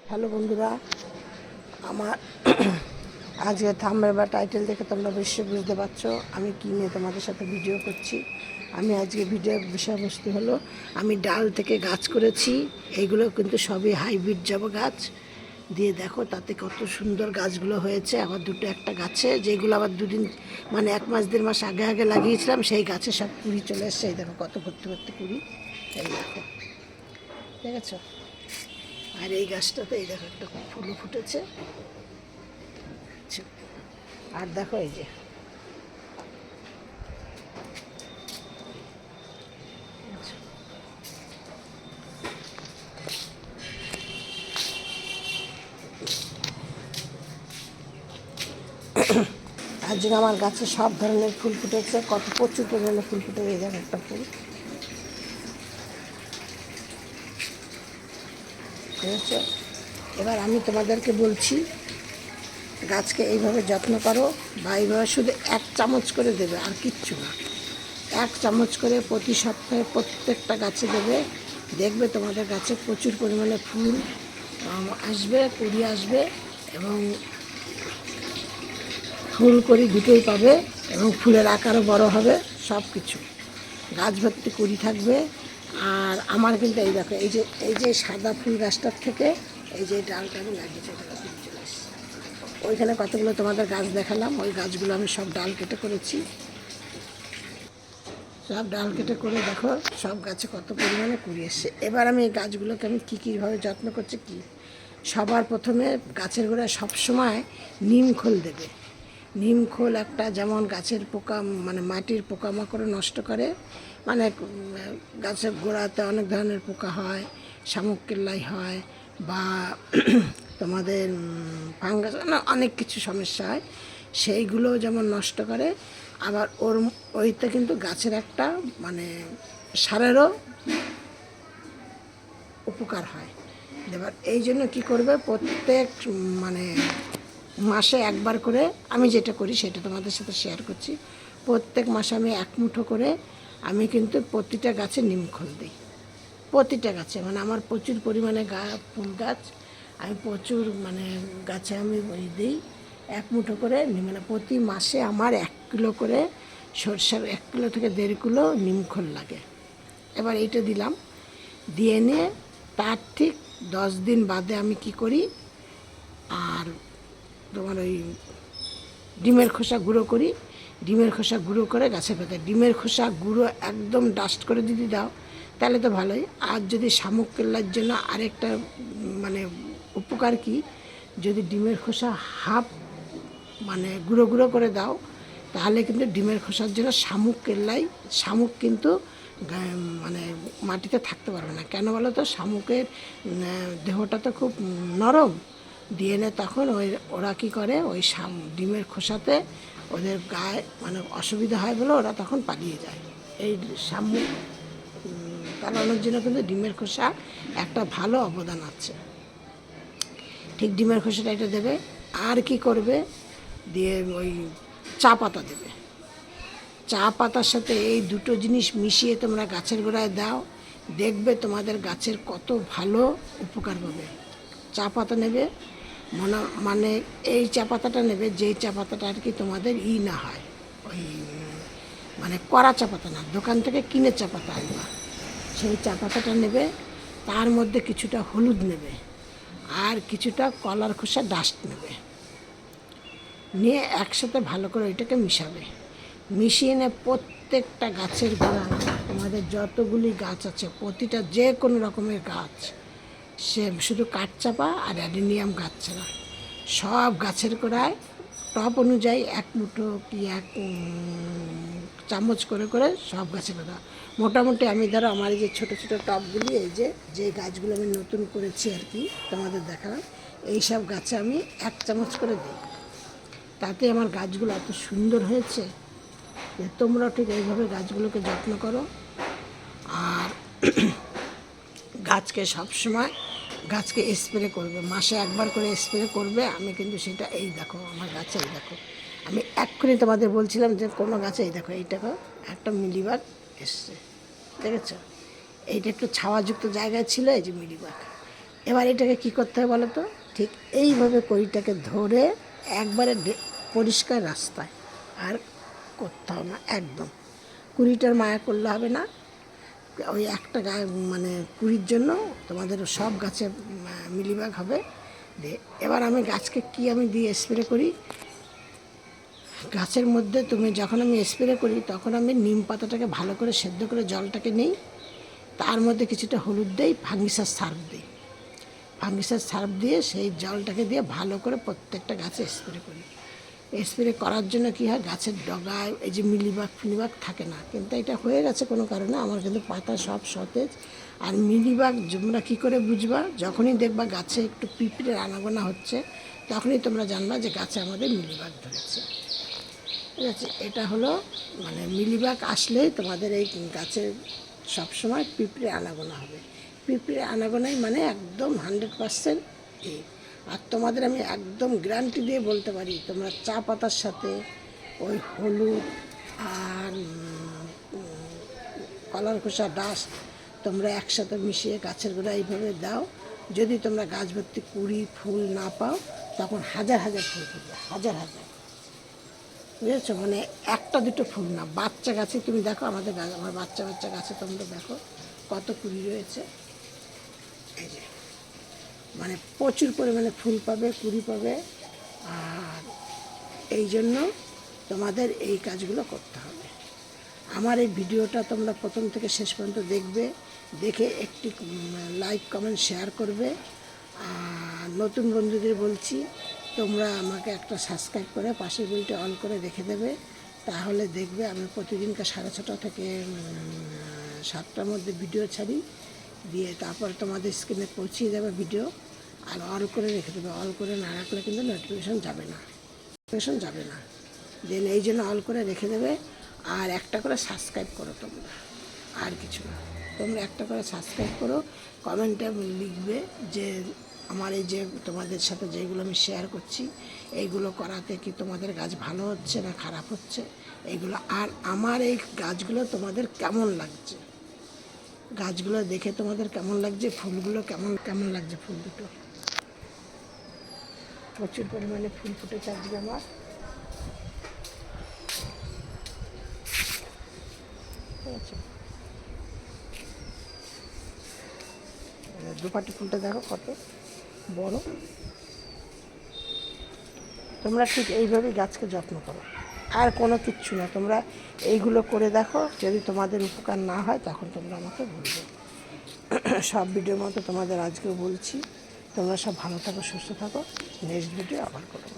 Hello বন্ধুরা, আমার আজকে থাম্বনেল বা টাইটেল দেখে তোমরা বেশি বুঝতে পারছো আমি কী নিয়ে তোমাদের সাথে ভিডিও করছি। আমি আজকে ভিডিওর বিষয়বস্তু হলো আমি ডাল থেকে গাছ করেছি। এইগুলো কিন্তু সবই হাইব্রিড জবা গাছ দিয়ে দেখো তাতে কত সুন্দর গাছগুলো হয়েছে। আবার দুটো একটা গাছে যেগুলো আবার দুদিন মানে 1 মাস 1.5 মাস আগে আগে লাগিয়েছিলাম সেই গাছে সব কুড়ি চলে এসছে। এই দেখো কত ভর্তি ভর্তি কুড়ি, এই দেখো ঠিক আছে। আর এই গাছটাতে এই দেখো একটা ফুলও ফুটেছে। আর দেখো এই যে আজকে আমার গাছে সব ধরনের ফুল ফুটেছে, কত প্রচুর পরিমাণে ফুল ফুটেছে। এই দেখো একটা ফুল, ঠিক আছে। এবার আমি তোমাদেরকে বলছি গাছকে এইভাবে যত্ন করো, বা এইভাবে শুধু 1 চামচ করে দেবে, আর কিচ্ছু না। 1 চামচ করে প্রতি সপ্তাহে প্রত্যেকটা গাছে দেবে। দেখবে তোমাদের গাছে প্রচুর পরিমাণে ফুল আসবে, কুড়ি আসবে, এবং ফুল করি দুটোই পাবে, এবং ফুলের আকারও বড় হবে। সব কিছু গাছ ভর্তি কুড়ি থাকবে। আর আমার কিন্তু এই দেখো এই যে সাদা ফুল গাছটার থেকে এই যে ডালটা আমি লাগিয়েছি, ওটা কুড়ি চলে এসেছে। ওইখানে কতগুলো তোমাদের গাছ দেখালাম, ওই গাছগুলো আমি সব ডাল কেটে করেছি। সব ডাল কেটে করে দেখো সব গাছে কত পরিমাণে কুড়ি এসছে। এবার আমি এই গাছগুলোকে আমি কীভাবে যত্ন করছি সবার প্রথমে গাছের গোড়ায় সবসময় নিম খোল দেবে। নিম খোল একটা যেমন গাছের পোকা মানে মাটির পোকামাকড় নষ্ট করে, মানে গাছের গোড়াতে অনেক ধরনের পোকা হয়, শামুক কেল্লাই হয়, বা তোমাদের ফাঙ্গাস, অনেক কিছু সমস্যা হয়, সেইগুলো যেমন নষ্ট করে। আবার ওইতে কিন্তু গাছের একটা মানে সারেরও উপকার হয়। এবার এই জন্য কী করবে, প্রত্যেক মানে মাসে একবার করে আমি যেটা করি সেটা তোমাদের সাথে শেয়ার করছি। প্রত্যেক মাসে আমি 1 মুঠো করে আমি কিন্তু প্রতিটা গাছে নিমখোল দিই। প্রতিটা গাছে মানে আমার প্রচুর পরিমাণে ফুল গাছ, আমি প্রচুর মানে গাছে আমি দিই 1 মুঠো করে। মানে প্রতি মাসে আমার 1 কিলো করে সরষের 1 কিলো থেকে 1.5 কিলো নিমখোল লাগে। এবার এইটা দিলাম, দিয়ে নিয়ে তার ঠিক 10 দিন বাদে আমি কি করি, আর তোমার ওই ডিমের খোসা গুঁড়ো করি। ডিমের খোসা গুঁড়ো করে গাছের পাতায় ডিমের খোসা গুঁড়ো একদম ডাস্ট করে যদি দাও তাহলে তো ভালোই। আর যদি শামুক কেল্লার জন্য আরেকটা মানে উপকার কি, যদি ডিমের খোসা হাফ মানে গুঁড়ো গুঁড়ো করে দাও তাহলে কিন্তু ডিমের খোসার জন্য শামুক কিন্তু মানে মাটিতে থাকতে পারবে না। কেন বলো তো, শামুকের দেহটা তো খুব নরম, ডিএনএ তখন ওরা কী করে ওই ডিমের খোসাতে ওদের গায়ে মানে অসুবিধা হয় বলে ওরা তখন পালিয়ে যায়। এই শামুক তাড়ানোর জন্য কিন্তু ডিমের খোসা একটা ভালো অবদান আছে। ঠিক ডিমের খোসাটা এটা দেবে। আর কি করবে, দিয়ে ওই চা পাতা দেবে। চা পাতার সাথে এই দুটো জিনিস মিশিয়ে তোমরা গাছের গোড়ায় দাও, দেখবে তোমাদের গাছের কত ভালো উপকার পাবে। চা পাতা নেবে, মানে এই চা পাতাটা নেবে যেই চা পাতাটা আর কি তোমাদের না হয়, ওই মানে কড়া চা পাতা না, দোকান থেকে কিনে চা পাতা আনবা, সেই চা পাতাটা নেবে। তার মধ্যে কিছুটা হলুদ নেবে, আর কিছুটা কলার খোসা ডাস্ট নেবে, নিয়ে একসাথে ভালো করে ওইটাকে মিশাবে। মিশিয়ে নিয়ে প্রত্যেকটা গাছের গোড়া তোমাদের যতগুলি গাছ আছে প্রতিটা যে কোনো রকমের গাছ, সে শুধু কাঠচাপা আর অ্যাডেনিয়াম গাছ ছাড়া সব গাছের গোড়ায় টপ অনুযায়ী 1 মুঠো কি 1 চামচ করে করে সব গাছের গোড়া। মোটামুটি আমি ধরো আমার এই যে ছোটো ছোটো টবগুলি, এই যে গাছগুলো আমি নতুন করেছি আর কি তোমাদের দেখালাম, এই সব গাছে আমি 1 চামচ করে দিই। তাতে আমার গাছগুলো এত সুন্দর হয়েছে যে তোমরাও ঠিক এইভাবে গাছগুলোকে যত্ন করো। আর গাছকে সবসময় গাছকে স্প্রে করবে, মাসে 1 বার করে স্প্রে করবে। আমি কিন্তু সেটা এই দেখো আমার গাছে, এই দেখো আমি এক্ষুনি তোমাদের বলছিলাম যে কোনো গাছে এই দেখো এইটাকে একটা মিলিবাগ এসছে, ঠিক আছে। এইটা একটু ছাওয়াযুক্ত জায়গায় ছিল, এই যে মিলিবাগ এবার এটাকে কী করতে হয় বলো তো, ঠিক এইভাবে কড়িটাকে ধরে একবারে পরিষ্কার রাস্তায়, আর করতে হবে না একদম। কুড়িটার মায়া করলে হবে না, ওই একটা গায়ে মানে কুড়ির জন্য তোমাদের সব গাছে মিলিবাগ হবে। এবার আমি গাছকে কি আমি দিয়ে স্প্রে করি, গাছের মধ্যে তুমি যখন আমি স্প্রে করি তখন আমি নিম পাতাটাকে ভালো করে সেদ্ধ করে জলটাকে নিই, তার মধ্যে কিছুটা হলুদ দিই, ফাঙ্গিসাইড সার্ফ দিই, ফাঙ্গিসাইড সার্ফ দিয়ে সেই জলটাকে দিয়ে ভালো করে প্রত্যেকটা গাছে স্প্রে করি। স্প্রে করার জন্য কী হয়, গাছের ডগায় এই যে মিলিবাগ ফিলিবাগ থাকে না, কিন্তু এটা হয়ে গেছে কোনো কারণে আমার, কিন্তু পাতা সব সতেজ। আর মিলিবাগ তোমরা কী করে বুঝবা, যখনই দেখবা গাছে একটু পিঁপড়ের আনাগোনা হচ্ছে তখনই তোমরা জানবা যে গাছে আমাদের মিলিবাগ ধরেছে। ঠিক আছে, এটা হলো মানে মিলিবাগ আসলেই তোমাদের এই গাছে সবসময় পিঁপড়ে আনাগোনা হবে। পিঁপড়ে আনাগোনাই মানে একদম 100% এই। আর তোমাদের আমি একদম গ্যারান্টি দিয়ে বলতে পারি, তোমরা চা পাতার সাথে ওই হলুদ আর কলার খোসা ডাস্ট তোমরা একসাথে মিশিয়ে গাছের গোড়া এইভাবে দাও, যদি তোমরা গাছ ভর্তি কুড়ি ফুল না পাও তখন হাজার হাজার ফুল ফুটবে, হাজার হাজার। বুঝেছো, মানে একটা দুটো ফুল না, বাচ্চা গাছে তুমি দেখো, আমাদের গাছ, আমার বাচ্চা বাচ্চা গাছে তোমরা দেখো কত কুড়ি রয়েছে। এই যে মানে প্রচুর পরিমাণে ফুল পাবে, কুড়ি পাবে। আর এই জন্য তোমাদের এই কাজগুলো করতে হবে। আমার এই ভিডিওটা তোমরা প্রথম থেকে শেষ পর্যন্ত দেখবে, দেখে একটি লাইক কমেন্ট শেয়ার করবে। আর নতুন বন্ধুদের বলছি, তোমরা আমাকে একটা সাবস্ক্রাইব করে পাশের বেলটা অন করে রেখে দেবে, তাহলে দেখবে আমি প্রতিদিনকার 6:30 থেকে 7টার মধ্যে ভিডিও ছাড়ি, দিয়ে তারপর তোমাদের স্ক্রিনে পৌঁছিয়ে দেবে ভিডিও। আর অল করে রেখে দেবে, অল করে না রাখলে কিন্তু নোটিফিকেশন যাবে না, নোটিফিকেশন যাবে না। দেন এই জন্য অল করে রেখে দেবে। আর একটা করে সাবস্ক্রাইব করো তোমরা, আর কিছু না, তোমরা একটা করে সাবস্ক্রাইব করো, কমেন্টে লিখবে যে আমার এই যে তোমাদের সাথে যেগুলো আমি শেয়ার করছি এইগুলো করাতে কি তোমাদের গাছ ভালো হচ্ছে না খারাপ হচ্ছে এইগুলো, আর আমার এই গাছগুলো তোমাদের কেমন লাগছে, গাছগুলো দেখে তোমাদের কেমন লাগছে, ফুলগুলো কেমন কেমন লাগছে, ফুল দুটো প্রচুর পরিমাণে ফুল ফুটেছে আজকে আমার। ঠিক আছে, দুপাটি ফুলটা দেখো কত বড়। তোমরা ঠিক এইভাবেই গাছকে যত্ন করো, আর কোনো কিচ্ছু না, তোমরা এইগুলো করে দেখো, যদি তোমাদের উপকার না হয় তখন তোমরা আমাকে বলবে। সব ভিডিওর মতো তোমাদের আজকেও বলছি, তোমরা সব ভালো থাকো, সুস্থ থাকো, নেক্সট ভিডিও আবার করবো।